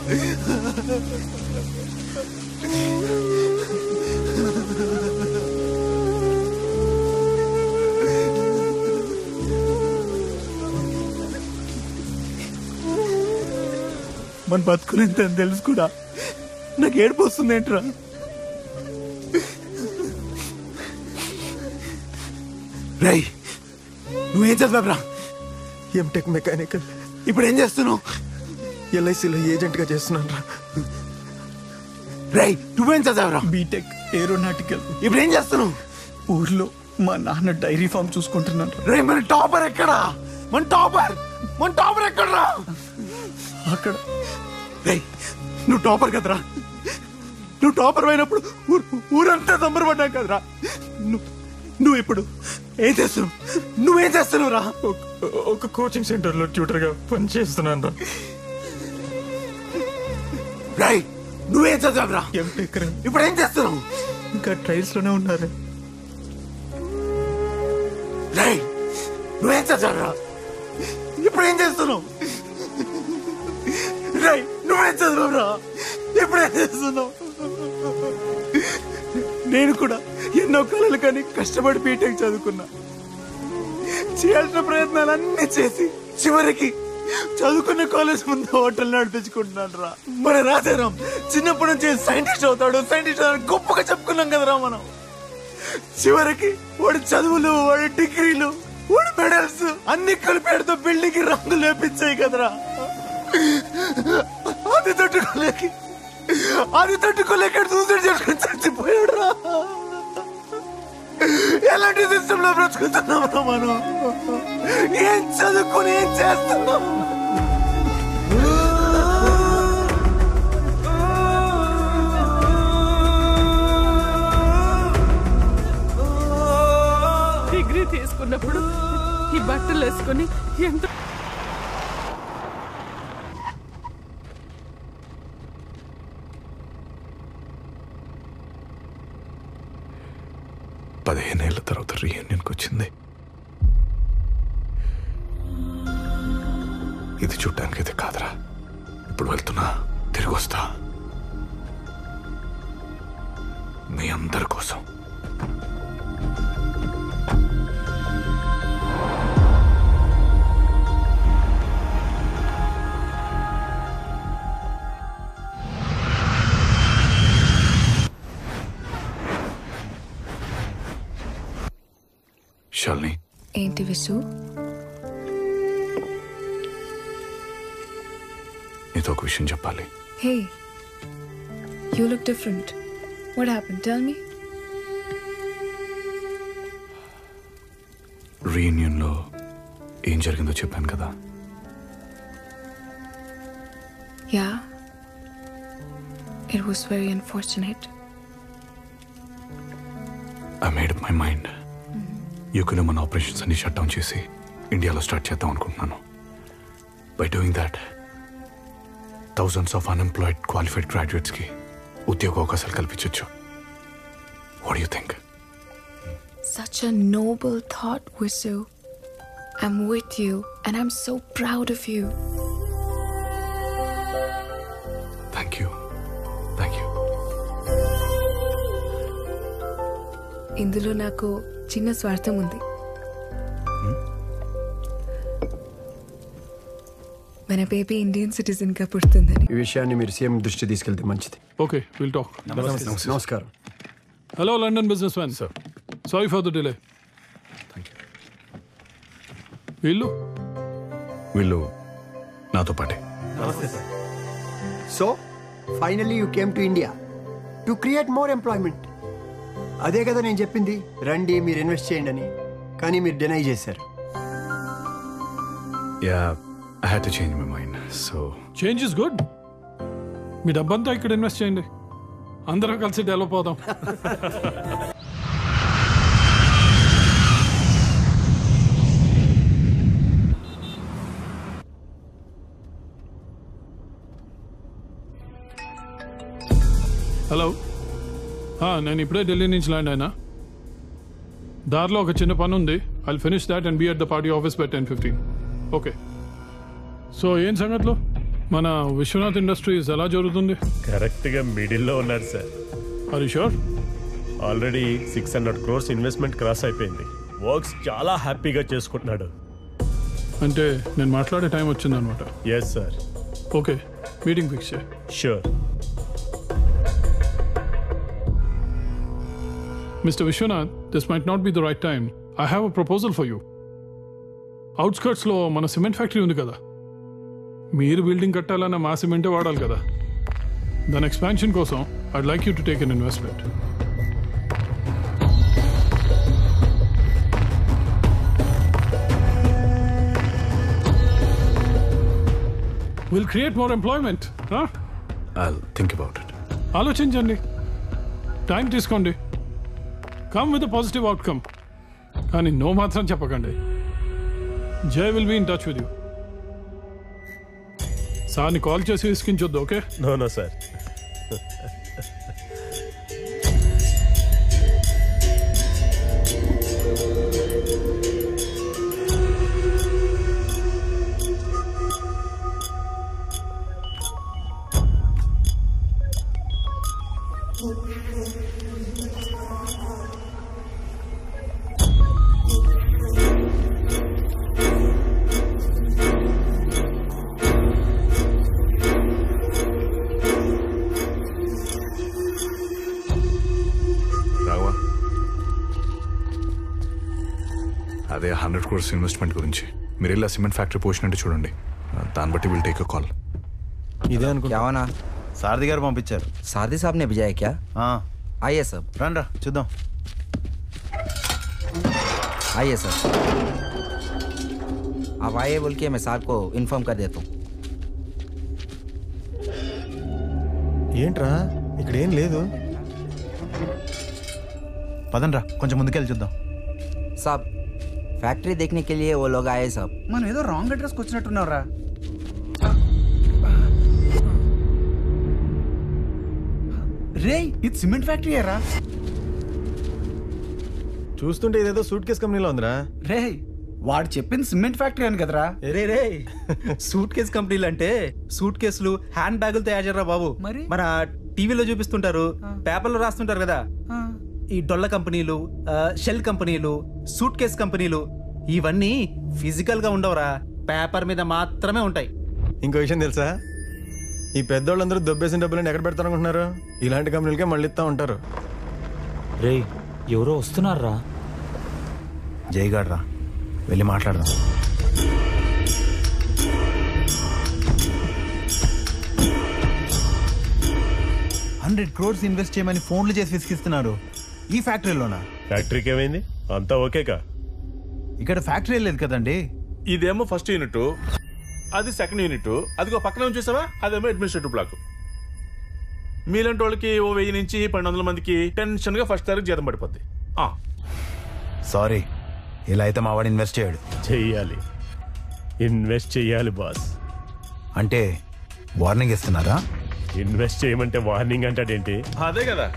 మన బతుకునేంత తెలుసు కూడా నాకు ఏడుపు వస్తుంది ఏంట్రా? రై నువ్వేం చదివావురా? MTech mechanical. ఇప్పుడు ఏం చేస్తున్నావు? ఎల్ఐసిలో ఏజెంట్ గా చేస్తున్నాను రా. రై నువ్వేం చదివావురా? BTech aeronautical. ఇప్పుడు ఏం చేస్తున్నావు? ఊర్లో మా నాన్న డైరీ ఫామ్ చూసుకుంటున్నాను. రై మన టాపర్ ఎక్కడా? మన టాపర్ ఎక్కడరా? అక్కడ. రై నువ్వు టాపర్ కదరా? నువ్వు టాపర్ అయినప్పుడు ఊరంతా సంబరపడ్డా కదరా? నువ్వు ఇప్పుడు ఏం చేస్తున్నావు? నువ్వేం చేస్తున్నావు రా? ఒక కోచింగ్ సెంటర్ లో ట్యూటర్ గా పని చేస్తున్నాను రా. రై నువ్వేం చదివావురా? ఎంటెక్ రా. ఇప్పుడు ఏం చేస్తున్నావు? ఇంకా ట్రయల్స్ లోనే ఉన్నారు. రై నువ్వేం చదివావురా? ఇప్పుడు ఏం చేస్తున్నావు? రై నువ్వేం చదివావురా? ఇప్పుడు ఏం చేస్తున్నావు? నేను కూడా ఎన్నో కళలు కానీ కష్టపడి బీటెక్ చదువుకున్నా. చేయాల్సిన ప్రయత్నాలన్నీ చేసి చివరికి చదువుకున్న కాలేజ్ ముందు హోటల్ నడిపించుకుంటున్నాను రా. మన రాజారాం చిన్నప్పటి నుంచి సైంటిస్ట్ అవుతాడు గొప్పగా చెప్పుకున్నాం కదరా మనం. చివరికి వాడి చదువులు, వాడి డిగ్రీలు, వాడి మెడల్స్ అన్ని కలిపేడుతో బిల్డింగ్ రంగు లేపించాయి కదరా. అది తట్టుకోలేక సూసైడ్ చేసుకుని చచ్చిపోయాడు రా. ఎలాంటి సిస్టమ్ లో బ్రతుకుతున్నాం మనం? ఏం చదువుకుని ఏం చేస్తున్నాం? డిగ్రీ తీసుకున్నప్పుడు ఈ బట్టలు వేసుకుని ఎంత 15 ఏళ్ల తర్వాత రీయూనియన్కి వచ్చింది. ఇది చూడ్డానికి అయితే కాదురా. ఇప్పుడు వెళ్తున్నా, తిరిగి వస్తా మీ అందరి కోసం. శాలిని. ఏంటి విసు? నీతో ఒక విషయం చెప్పాలి. Hey, you look different. What happened? Tell me. రీయూనియన్లో ఏం జరిగిందో చెప్పాను కదా. Yeah, it was very unfortunate. I made up my mind. యూకేలో మన ఆపరేషన్స్ అన్ని షట్ డౌన్ చేసి ఇండియాలో స్టార్ట్ చేద్దాం అనుకుంటున్నాను. By doing that thousands of unemployed qualified గ్రాడ్యుయేట్స్కి ఉద్యోగ అవకాశాలు కల్పించవచ్చు. What you think? Such a noble thought, Visu. I'm with you and I'm so proud of you. Thank you. Thank you. ఇందులో నాకు చిన్న స్వార్థం ఉంది. మన బేబీ ఇండియన్ సిటిజన్ గా పుడుతుందని. ఈ విషయాన్ని మీరు సీఎం దృష్టి తీసుకెళ్తే మంచిది. Okay, will talk. నమస్కారం. Hello London businessman. Sir, sorry for the delay. Thank you. వీళ్ళు నాతో పాటే. So finally you came to India to create more employment. అదే కదా నేను చెప్పింది, రండి మీరు ఇన్వెస్ట్ చేయండి అని. కానీ మీరు డినై చేశారు. Yeah, I had to change my mind. So change is good. మీ డబ్బంతా ఇక్కడ ఇన్వెస్ట్ చేయండి, అందరం కలిసి డెవలప్ అవుదాం. హలో, నేను ఇప్పుడే ఢిల్లీ నుంచి ల్యాండ్ అయినా. దారిలో ఒక చిన్న పని ఉంది. I'll finish that and be at the party office by 10:15. Okay. So ఏం సంగతిలో? మన విశ్వనాథ్ ఇండస్ట్రీస్ ఎలా జరుగుతుంది? కరెక్ట్గా మిడిల్లో ఉన్నారు sir. Are you sure? Already 600 crores investment cross అయిపోయింది. వర్క్స్ చాలా హ్యాపీగా చేసుకుంటున్నాడు. అంటే నేను మాట్లాడే టైం వచ్చిందనమాట. Yes sir. Okay, meeting fix చేయి. Sure. Mister Vishwanath, this might not be the right time. I have a proposal for you. అవుట్స్కర్ట్స్లో మన సిమెంట్ ఫ్యాక్టరీ ఉంది కదా, మీరు బిల్డింగ్ కట్టాలన్న మా సిమెంటే వాడాలి కదా. దాని ఎక్స్పాన్షన్ కోసం I'd like you to take an investment. We'll create more employment. Huh? I'll think about it. ఆలోచించండి, టైం తీసుకోండి. Come with positive outcome. కానీ నో మాత్రం చెప్పకండి. Jai will be in touch with you. సార్ని కాల్ చేసి విసికించొద్దు, ఓకే? No sir. అదే 100 crores investment గురించి మీరు ఇలా సిమెంట్ ఫ్యాక్టరీ పోసినట్టు చూడండి. దాన్ని బట్టి విల్ టేక్ అ కాల్. ఇదే అనుకుంటా. సారథి గారు పంపించారు. सारथी साहब ने भेजा है क्या? आइए सब. రండి రా చూద్దాం. आइए सर. आप आइए बोल के मैं साहब को इन्फॉर्म कर देता हूँ. ఏంట్రా ఇక్కడ ఏం లేదు. పదండ్రా కొంచెం ముందుకెళ్ళి చూద్దాం. साहब फैक्ट्री देखने के लिए वो लोग आए साहब. మనం ఏదో రాంగ్ అడ్రస్కి వచ్చినట్టున్నారా? రే ఇది సిమెంట్ ఫ్యాక్టరీ రా. చూస్తుంటే ఇదేదో సూట్ కేస్ కంపెనీలో ఉందిరా. రే వాడు చెప్పింది సిమెంట్ ఫ్యాక్టరీ అని కదరా. రే సూట్ కేస్ కంపెనీలు అంటే సూట్ కేసులు హ్యాండ్ బ్యాగులు తయారు చేయరా బాబు. మరి? మన టీవీలో చూపిస్తుంటారు, పేపర్లో రాస్తుంటారు కదా. ఈ డొల్ల కంపెనీలు, షెల్ కంపెనీలు, సూట్ కేస్ కంపెనీలు ఇవన్నీ ఫిజికల్ గా ఉండవురా, పేపర్ మీద మాత్రమే ఉంటాయి. ఇంకో విషయం తెలుసా, ఈ పెద్దోళ్ళందరూ దొబ్బేసిన డబ్బులను ఎక్కడ పెడతారనుకుంటున్నారు? ఇలాంటి కంపెనీలకే మళ్ళీ ఇస్తా ఉంటారు. రే ఎవరో వస్తున్నారా? జైగాడ్ రా, వెళ్ళి మాట్లాడదాం. $100 crores ఇన్వెస్ట్ చేయమని ఫోన్లు చేసి విసిగిస్తున్నారు. ఈ ఫ్యాక్టరీలోనా? ఫ్యాక్టరీకి ఏమైంది? అంతా ఓకేకా? ఇక్కడ ఫ్యాక్టరీ లేదు కదండి. ఇదేమో ఫస్ట్ యూనిట్, అది సెకండ్ యూనిట్, అదిగో పక్కన చూసావా అదేమో అడ్మినిస్ట్రేటివ్ బ్లాక్. మీలాంటి వాళ్ళకి ఓ 1000 నుంచి 1200 మందికి టెన్షన్ గా ఫస్ట్ తారీఖు జీతం పడిపోద్ది. సారీ, ఇలా అయితే మా వాడు ఇన్వెస్ట్ చేయడు. చెయ్యాలి, ఇన్వెస్ట్ చెయ్యాలి బాస్. అంటే వార్నింగ్ ఇస్తున్నారా? ఇన్వెస్ట్ చేయమంటే వార్నింగ్ అంటాడేంటి? అదే కదా